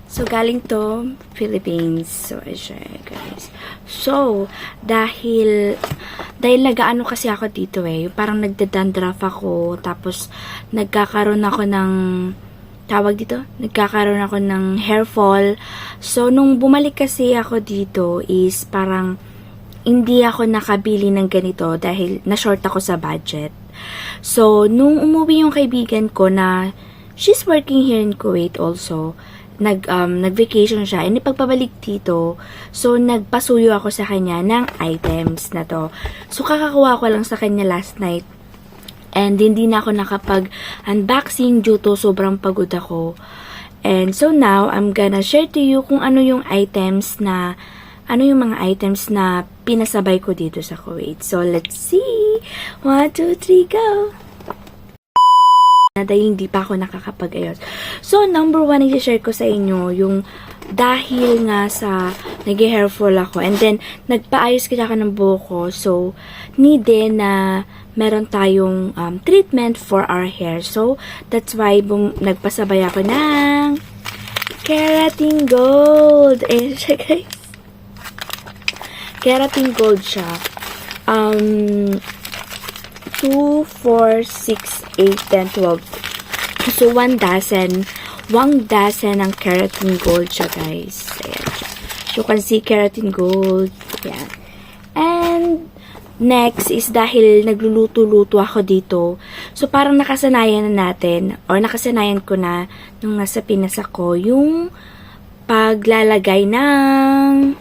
So, galing to Philippines. So, ayan, guys. So, dahil nag-ano kasi ako dito yung parang nagda-dandruff ako, tapos nagkakaroon ako ng nagkakaroon ako ng hair fall. So, nung bumalik kasi ako dito is parang hindi ako nakabili ng ganito dahil na-short ako sa budget. So, nung umuwi yung kaibigan ko na she's working here in Kuwait also, nag-vacation siya, and pagpabalik dito, so nagpasuyo ako sa kanya ng items na to. So, kakakuha ko lang sa kanya last night. And hindi na ako nakapag-unboxing due to sobrang pagod ako. And so now, I'm gonna share to you kung ano yung mga items na pinasabay ko dito sa Kuwait. So, let's see! 1, 2, 3, go! Dahil hindi pa ako nakakapag-ayos. So, number 1 na i-share ko sa inyo, yung dahil nga sa nag-hair fall ako, and then, nagpaayos kasi ako ng buhok ko, so, need din na meron tayong treatment for our hair. So, that's why nagpasabay ako ng Keratin Gold. Ayan siya, guys. Keratin Gold siya. 2, 4, 6, 8, 10, 12. So, 1 dozen. 1 dozen ng Keratin Gold siya, guys. Ayan siya. You can see Keratin Gold. Ayan. And, next is dahil nagluluto-luto ako dito. So, parang nakasanayan na natin, or nakasanayan ko na nung nasa Pinas ako, yung paglalagay ng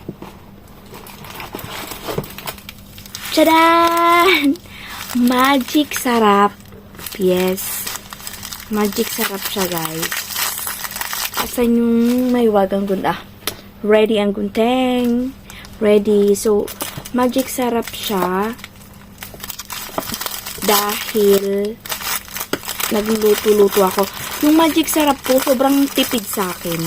tadaan! Magic Sarap. Yes. Magic Sarap siya, guys. Asan yung may wagang gunda? Ready ang gunteng. Ready. So, Magic Sarap siya. Dahil nagluluto-luto ako. Yung Magic Sarap po, sobrang tipid sa akin.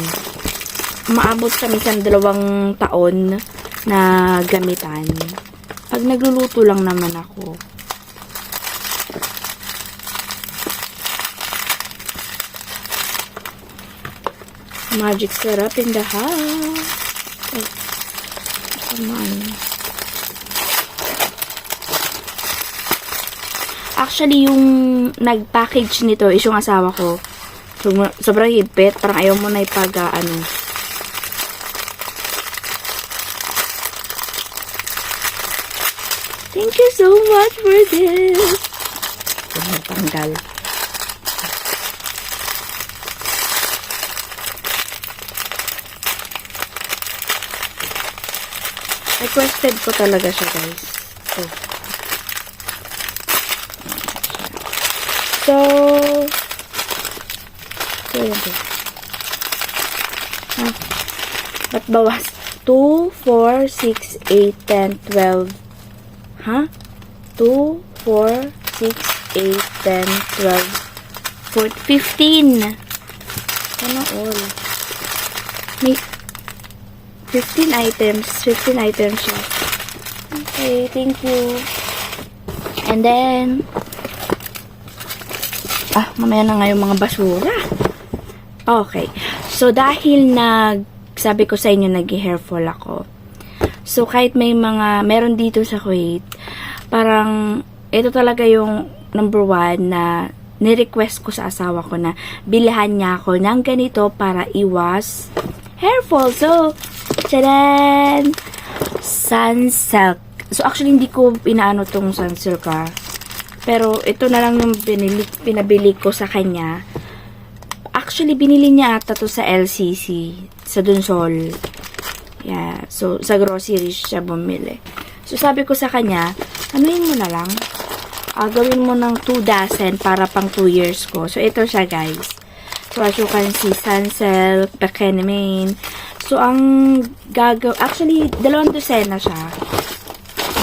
Maabot sa minsan 2 taon na gamitan. Pag nagluluto lang naman ako. Magic Sarap in the house. Ay, come on. Actually, yung nag-package nito is yung asawa ko. So, sobrang hipit. Parang ayaw mo na ipag-ano. Thank you so much for this. Tanggal. Requested ko talaga siya, guys. So, yun po. Ba't bawas? 2, 4, 6, 8, 10, 12. 2, 4, 6, 8, 10, 12, 14, 15. Ano all? May 15 items. 15 items siya. Okay, thank you. And then, mamaya na nga yung mga basura. Okay. So, dahil sabi ko sa inyo, nag-hair fall ako. So, kahit meron dito sa Kuwait, parang, ito talaga yung number 1 na ni-request ko sa asawa ko na bilhan niya ako ng ganito para iwas hair fall. So, tadaan! Sunsilk. So, actually, hindi ko inaano tong Sunsilk, pero, ito na lang yung pinabili ko sa kanya. Actually, binili niya ata to sa LCC, sa Dunsol. Yeah. So, sa grocery siya bumili. So, sabi ko sa kanya, anuin mo na lang. Gawin mo ng 2 dozen para pang 2 years ko. So, ito siya, guys. So, as you can see, Sunsilk, Pekenemain. So, ang actually, 2 dosena siya.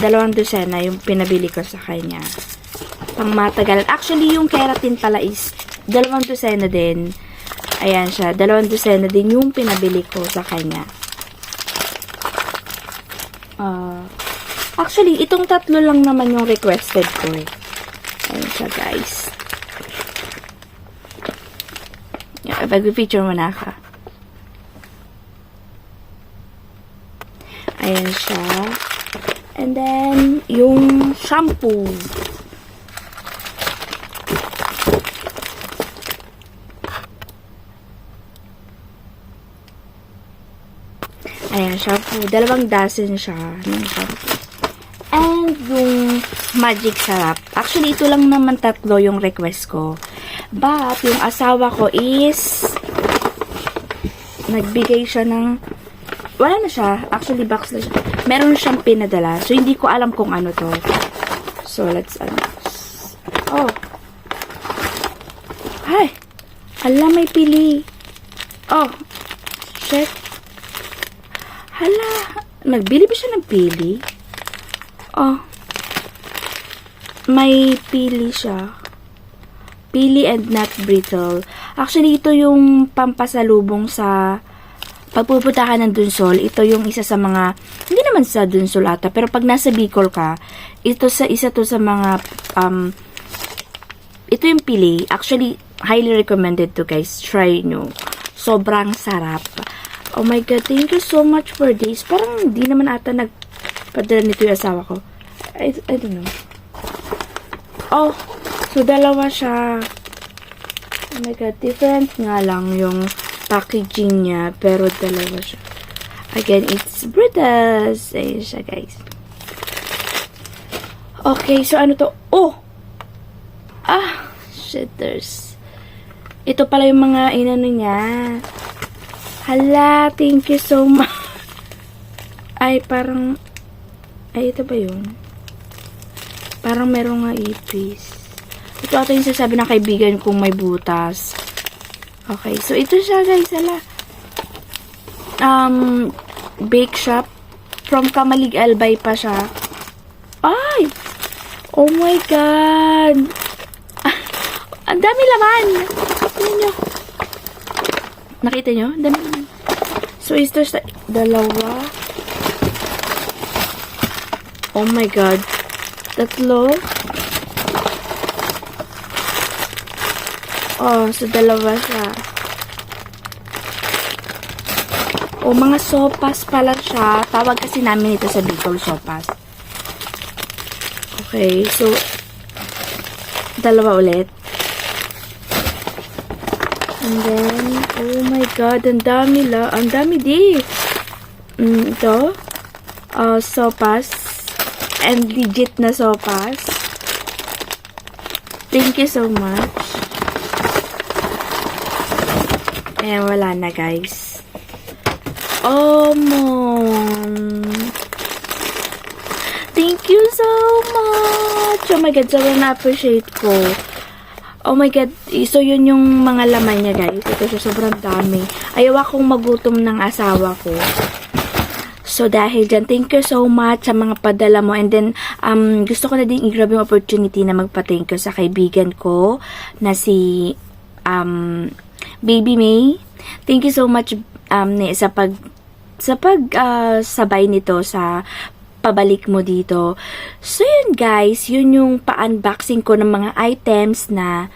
2 dosena yung pinabili ko sa kanya. Pang matagalan. Actually, yung keratin pala is 2 dosena din. Ayan siya. 2 dosena din yung pinabili ko sa kanya. Actually, itong 3 lang naman yung requested ko eh. Ayan siya, guys. Pag-feature mo na ka. Ayan siya. And then, yung shampoo. Ayan, shampoo. 2 dozen siya ng shampoo. And yung magic sarap. Actually, ito lang naman 3 yung request ko. But, yung asawa ko is nagbigay siya ng wala na siya. Actually, box na siya. Meron siyang pinadala. So, hindi ko alam kung ano to. So, let's oh. Ay! Hala, may pili. Oh. Check. Hala. Nagbili ba siya ng pili? Oh. May pili siya. Pili and not brittle. Actually, ito yung pampasalubong sa pagpupunta ka ng Dunsol. Ito yung isa sa mga, hindi naman sa Dunsol ata, pero pag nasa Bicol ka, isa to sa mga, ito yung pili. Actually, highly recommended to guys. Try nyo. Sobrang sarap. Oh my God, thank you so much for this. Parang hindi naman ata nagpadala nito yung asawa ko. I don't know. Oh, so 2 siya. Oh my God, different nga lang yung packaging niya, pero 2 siya. Again, it's Britas. Ayun siya, guys. Okay, so ano to? Oh! Ah! Shitters. Ito pala yung mga inano niya. Hala, thank you so much. Ay, parang ay, ito ba yun? Parang merong nga ipis. Ito ata yung sasabi ng kaibigan kong may butas. Okay, so ito siya guys, ala. Bake shop. From Kamalig Albay pa siya. Ay! Oh my God! Ang dami laman! Tignan nyo. Nakita nyo? Ang dami laman. So, ito siya. 2. Oh my God. 3. Oh, so 2 siya. O, mga sopas pala siya. Tawag kasi namin ito sa Bicol, sopas. Okay, so 2 ulit. And then, oh my God, ang dami la. Ang dami di. Ito. Sopas. And legit na sopas. Thank you so much. Ayan, wala na guys. Oh, Mom. Thank you so much. Oh my God, sobrang na-appreciate ko. Oh my God, so yun yung mga laman niya guys. Ito siya, sobrang dami. Ayaw akong magutom ng asawa ko. So, dahil dyan, thank you so much sa mga padala mo. And then, gusto ko na din i-grab yung opportunity na magpa-thank you sa kaibigan ko na si Baby May. Thank you so much sa sabay nito sa pabalik mo dito. So, yun guys, yun yung pa-unboxing ko ng mga items na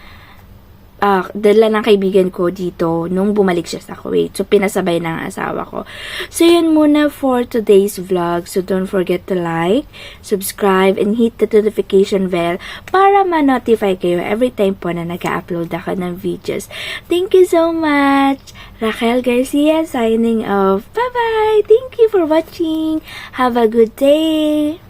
dala ng kaibigan ko dito nung bumalik siya sa Kuwait. So, pinasabay ng asawa ko. So, yun muna for today's vlog. So, don't forget to like, subscribe, and hit the notification bell para ma-notify kayo every time po na nag-upload ako ng videos. Thank you so much! Raquel Garcia signing off. Bye-bye! Thank you for watching! Have a good day!